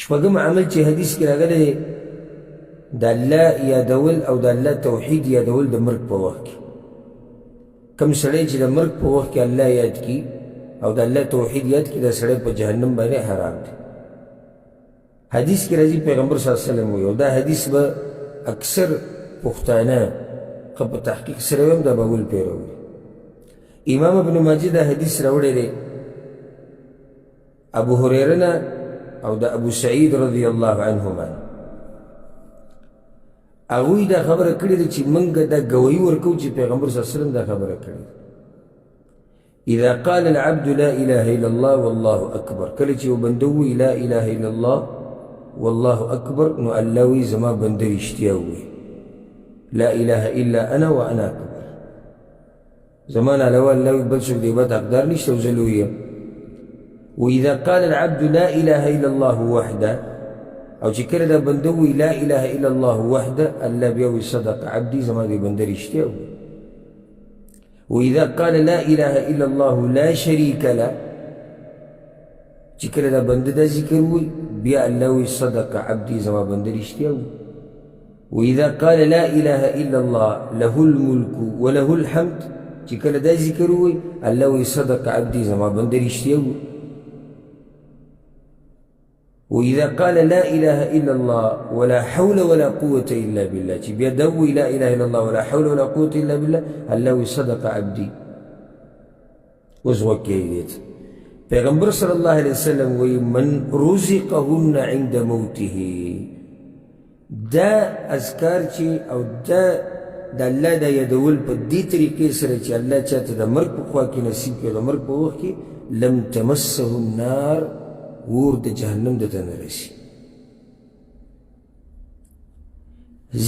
شپږم عمل چې حدیث کې راغلی دی د الله یادول او د الله توحید یادول د مرګ په وخت کې. کم سړی چې د مرګ په وخت کې الله یاد کړي او د الله توحید یاد کړي دا سړی په جهنم باندې حرام دی. حدیث کې راځي پیغمبر صلی الله علیه وسلم وایي او دا حدیث به اکثر پښتانه که په تحقیق سره ویم دا به ول پیروي. امام ابن ماجه دا حدیث راوړی دی ابو هریره نه او د ابو سعید رضی الله عنهما. هغوی دا خبره کړې ده چې موږ دا ګوایي ورکوو چې پیغمبر صلی الله علیه وسلم دا خبره کړې ده. اذا قال العبد لا اله الا الله والله اکبر، کله چې یو بنده ووایي لا اله الا الله والله اکبر، نو الله وایي زما بنده رښتیا ووایي لا اله الا انا وانا اکبر، زما نه علاوه الله وایي بل څوک د عبادت حقدار نشته او زه لوی یم. واذا قال العبد لا اله الا الله وحده، او چې کله دا بنده ووایي لا اله الا الله وحده، الله بیا وایي صدق عبدي زما د بنده رښتیا ووایي. واذا قال لا اله الا الله لا شريك له، چې کله دا بنده دا ذکر ووایي بیا الله وایي صدق عبدي زما بنده رښتیا ووایي. واذا قال لا اله الا الله له الملك وله الحمد، چې کله دا ذکر ووایي الله وایي صدق عبدي زما بنده رښتیا ووایي. واذا قال لا اله الا الله ولا حول ولا قوه الا بالله، چې بیا دا ووایي لا اله الا الله ولا حول ولا قوه الا بالله، الله وایي صدق عبدي. اوس وکړئ دې ته پیغمبر صلی الله علیه وسلم وایي من رزقهن عند موته، دا اذکار چې او دا د الله دا یادول په دې طریقې سره چې الله چاته د مرګ په خوا کې نصیب کړي، د مرګ په وخت کې لم تمسه النار، اور د جهنم دته نه رسي.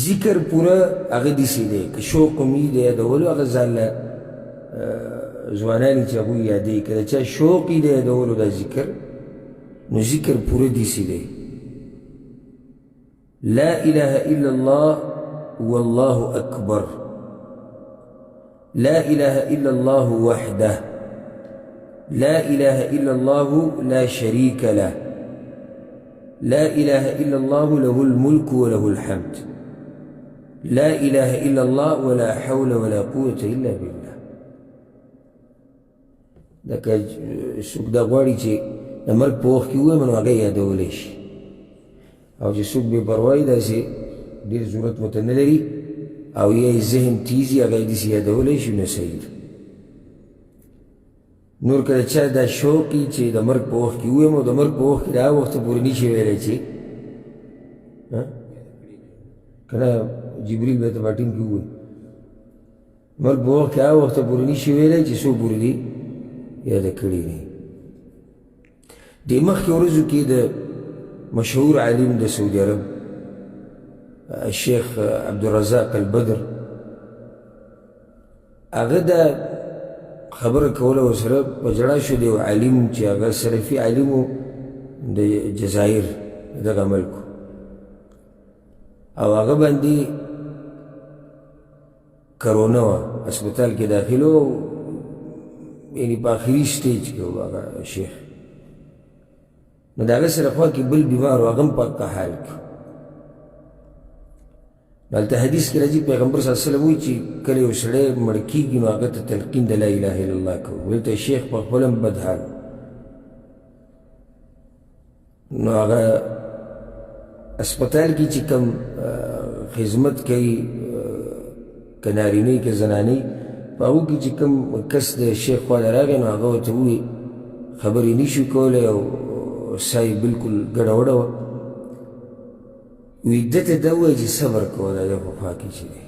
ذکر پوره هغه داسې دی که شوق مې د یادولو هغه ځان له ځوانان چې هغوی یادوي، که د چا شوق یې د یادولو دا ذکر، نو ذکر پوره داسې دی لا اله الا الله والله اکبر، لا اله الا الله وحده، لا اله الا الله لا شريك له، لا اله الا الله له الملك وله الحمد، لا اله الا الله ولا حول ولا قوه الا بالله. دا که څوک دا غواړي چې د مرګ په وخت کې ووایي نو هغه یادولی شي، او چې څوک بې پروایي داسې ډېر ضرورت ورته نه لري او یا یې ذهن تیز وي هغه یې داسې یادولی شي نو صحیح ده. نور که د چا دا شوق وي چې د مرګ په وخت کې ووایم او د مرګ په وخت کې د هغه وخته پورې نشي ویلی چې که نه جبریل به ته په ټیم کې ووایي مرګ په وخت کې هغه وخته پورې نشي ویلی چې څو پورې دي یاده کړي دي. دې مخکې ورځو کې د مشهور عالم د سعودي عرب الشیخ عبدالرزاق البدر هغه دا خبره کوله ورسره په ژړا شو. د یو عالم چې هغه سلفي عالم و د جزایر دغه ملکو او هغه باندې کرونا وه، هسپتال کې داخل و، یعنې په آخري سټیج کې و هغه شیخ. نو د هغه سره خوا کې بل بیمار و هغه هم په هغه حال کې. هلته حدیث کې راځي پیغمبر صلی الله علیه وسلم وایي چې کله یو سړی مړ کېږي نو هغه ته تلقین د لا اله الا الله کوو. دلته شیخ په خپله هم بد حال نو هغه اسپتال کې چې کوم خدمت کوي که نارینه که زنانه په هغو کې چې کوم کس د شیخ خواله راغی نو هغه ورته ووایي خبرې نشو کولی او ساه یې بلکل ګډه وډه وه. وی ده ته دا ووایي چې صبر کوه دا دی په خوا کې چې دی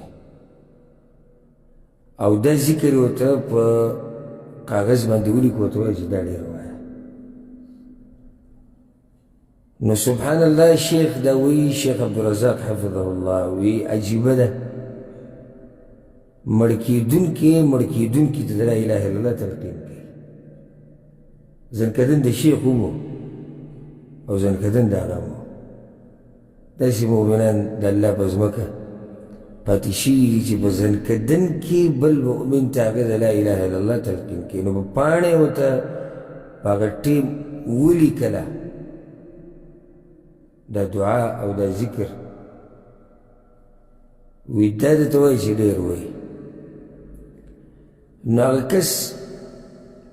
او دا ذکر ورته په کاغذ باندې ولیکو ورته ووایي چې دا ډېر وایه. نو سبحان الله شیخ دا وایي شیخ عبدالرزاق حفظه الله وی عجیبه ده مړ کېدونکي ته د لا اله الا الله تلقین کوي. زنکدن د شیخ هم او زنکدن د هغه هم داسې مؤمنان د الله په ځمکه پاتې شوي دي چې په زنکدن کې بل مؤمن ته هغه د لا اله الا الله تلقین کوي. نو په پاڼې ورته په هغه ټیم ولیکله دا دعا او دا ذکر وی دا درته وایي چې ډېر وایي نو هغه کس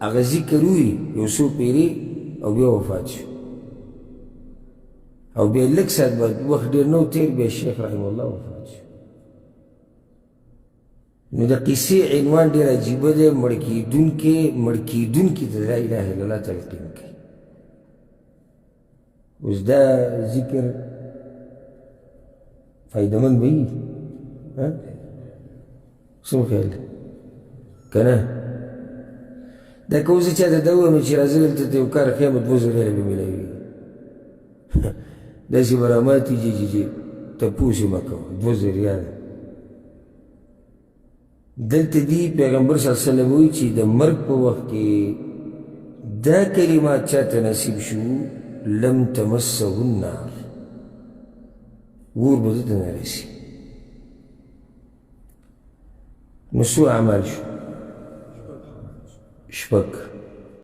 هغه ذکر ووایي یو څو پېرې او بیا وفات شو او بیا لږ ساعت بعد وخت ډېر نه و تېر بیا شیخ رحمه الله وفات شو نو د قصې عنوان ډېر عجیبه دی مړ کېدونکي ته لا اله الا الله تلقین کوي اوس دا ذکر فایدهمند به وي څه خیال دی که نه دا که اوس زه چاته دا ووایم چې راځه دلته ته یو کار ښیم 2 زره به میلاوېږي داسې به راماتېږي چې تپوس یې مه کوه 2 زره دلته دی پیغمبر صلی الله علیه وسلم وایي چې د مرګ په وخت کې دا کلمات چاته نصیب شو لم تمسه النار اور به ده ته نه رسي نو څو اعمال شو 6